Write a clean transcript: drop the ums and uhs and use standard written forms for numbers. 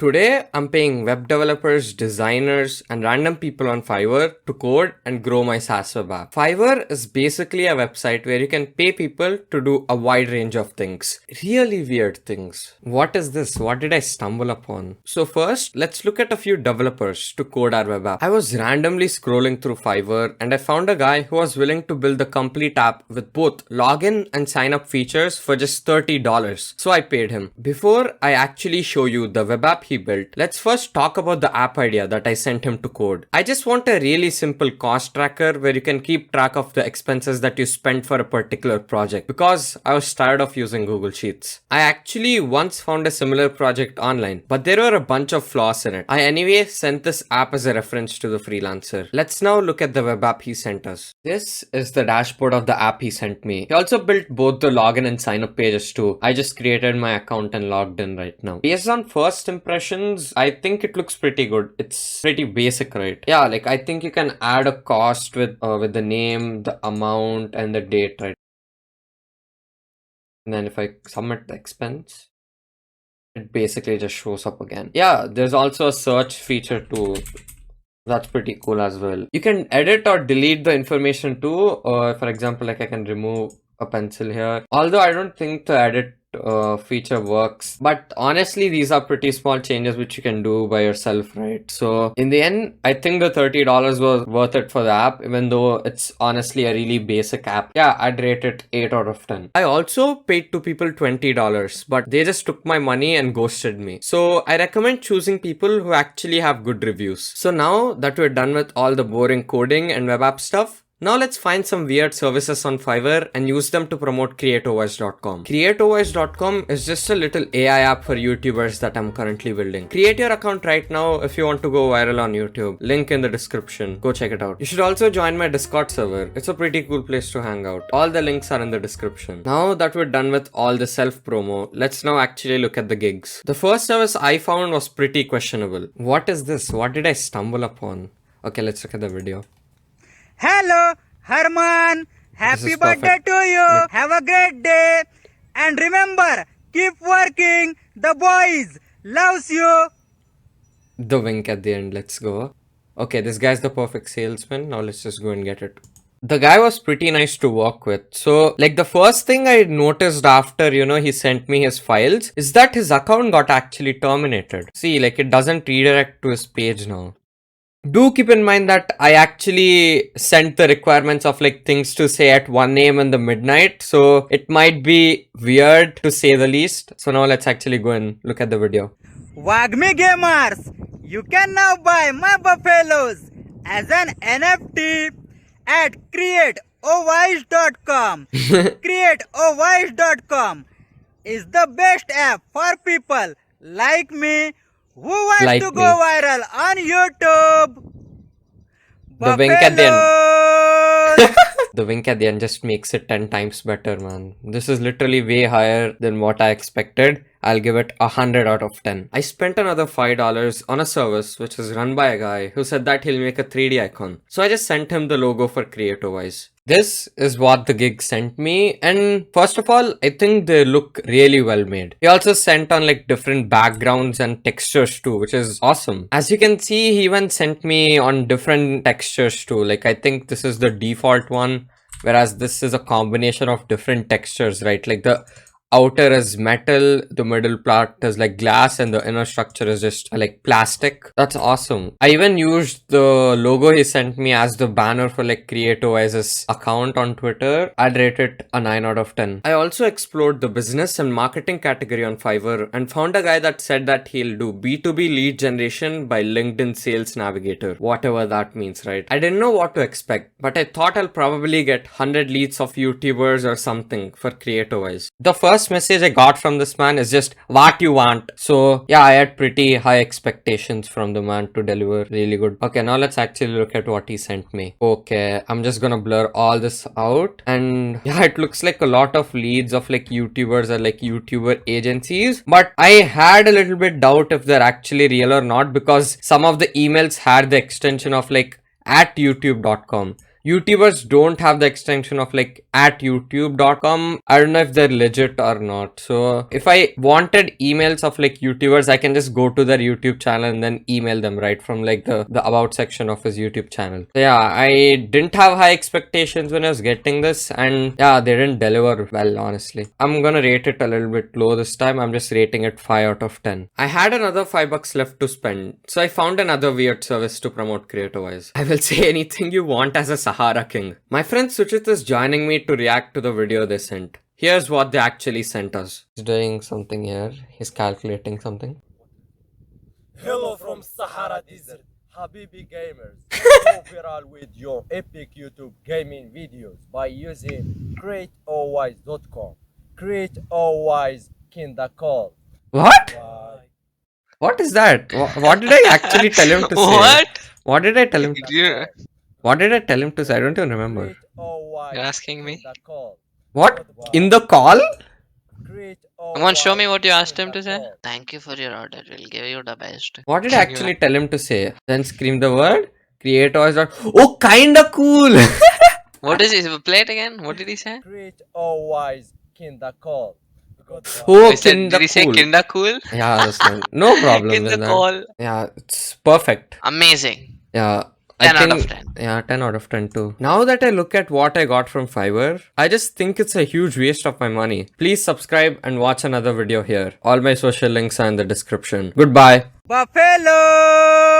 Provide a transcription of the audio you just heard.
Today, I'm paying web developers, designers, and random people on Fiverr to code and grow my SaaS web app. Fiverr is basically a website where you can pay people to do a wide range of things. Really weird things. What is this? What did I stumble upon? So first, let's look at a few developers to code our web app. I was randomly scrolling through Fiverr and I found a guy who was willing to build the complete app with both login and sign up features for just $30. So I paid him. Before I actually show you the web app he built, let's first talk about the app idea that I sent him to code. I just want a really simple cost tracker where you can keep track of the expenses that you spent for a particular project, because I was tired of using Google Sheets. I actually once found a similar project online, but there were a bunch of flaws in it. I anyway sent this app as a reference to the freelancer. Let's now look at the web app he sent us. This is the dashboard of the app he sent me. He also built both the login and sign up pages too. I just created my account and logged in right now. Based on first impressions, I think it looks pretty good. It's pretty basic, right? Yeah, like I think you can add a cost with the name, the amount, and the date, right? And then if I submit the expense, it basically just shows up again. Yeah, there's also a search feature too. That's pretty cool as well. You can edit or delete the information too. Or for example, like I can remove a pencil here. Although I don't think the edit feature works, but honestly these are pretty small changes which you can do by yourself, right? So in the end, I think the $30 was worth it for the app, even though it's honestly a really basic app. Yeah, I'd rate it 8 out of 10. I also paid two people $20, but they just took my money and ghosted me. So I recommend choosing people who actually have good reviews. So now that we're done with all the boring coding and web app stuff, now let's find some weird services on Fiverr and use them to promote CreatoWise.com. CreatoWise.com is just a little AI app for YouTubers that I'm currently building. Create your account right now if you want to go viral on YouTube. Link in the description. Go check it out. You should also join my Discord server. It's a pretty cool place to hang out. All the links are in the description. Now that we're done with all the self-promo, let's now actually look at the gigs. The first service I found was pretty questionable. What is this? What did I stumble upon? Okay, let's look at the video. Hello, Herman. Happy birthday to you. Have a great day. And remember, keep working. The boys loves you. The wink at the end. Let's go. Okay, this guy's the perfect salesman. Now let's just go and get it. The guy was pretty nice to work with. So like the first thing I noticed after, he sent me his files is that his account got actually terminated. See, like it doesn't redirect to his page now. Do keep in mind that I actually sent the requirements of like things to say at 1 AM in the midnight. So it might be weird to say the least. So now let's actually go and look at the video. Wagme gamers, you can now buy my Buffaloes as an NFT at CreatoWise.com. CreatoWise.com is the best app for people like me who wants to go viral on YouTube. The wink at the end. The wink at the end just makes it 10 times better, man. This is literally way higher than what I expected. I'll give it 100 out of 10. I spent another $5 on a service which is run by a guy who said that he'll make a 3D icon. So I just sent him the logo for CreatoWise. This is what the gig sent me, and first of all, I think they look really well made. He also sent on like different backgrounds and textures too, which is awesome. As you can see, he even sent me on different textures too. Like I think this is the default one, whereas this is a combination of different textures, right? Like the outer is metal, the middle part is like glass, and the inner structure is just like plastic. That's awesome. I even used the logo he sent me as the banner for like CreatoWise's account on Twitter. I'd rate it a 9 out of 10. I also explored the business and marketing category on Fiverr and found a guy that said that he'll do B2B lead generation by LinkedIn Sales Navigator, whatever that means, right? I didn't know what to expect, but I thought I'll probably get 100 leads of YouTubers or something for CreatoWise. The first message I got from this man is just what you want. So yeah, I had pretty high expectations from the man to deliver really good. Okay, now let's actually look at what he sent me. Okay, I'm just gonna blur all this out, and yeah, it looks like a lot of leads of like YouTubers or like YouTuber agencies, but I had a little bit doubt if they're actually real or not, because some of the emails had the extension of like @youtube.com. YouTubers don't have the extension of like at youtube.com. I don't know if they're legit or not. So if I wanted emails of like YouTubers, I can just go to their YouTube channel and then email them right from like the about section of his YouTube channel. So yeah, I didn't have high expectations when I was getting this, and yeah, they didn't deliver well, honestly. I'm gonna rate it a little bit low this time. I'm just rating it 5 out of 10. I had another $5 left to spend, so I found another weird service to promote CreatoWise. I will say anything you want as a Sahara King. My friend Suchit is joining me to react to the video they sent. Here's what they actually sent us. He's doing something here. He's calculating something. Hello from Sahara Desert, Habibi gamers. Go viral with your epic YouTube gaming videos by using CreatoWise.com. CreatoWise Kinda Call. What? What is that? What did I actually tell him to say? What? What did I tell him? You, What did I tell him to say? I don't even remember. you're asking me? What? In the call? Come on, show me what you asked him to say. Thank you for your order. We'll give you the best. What did I actually tell him to say? Then scream the word. CreatoWise. Oh, kinda cool. What is it? Play it again. What did he say? CreatoWise Kinda Call. Oh, He said, kinda did he say cool. kinda cool? Yeah, that's fine. No problem Kinda with that. call. Yeah, it's perfect. Amazing. Yeah. 10 I out think, of 10. Yeah, 10 out of 10 too. Now that I look at what I got from Fiverr, I just think it's a huge waste of my money. Please subscribe and watch another video here. All my social links are in the description. Goodbye. Buffalo!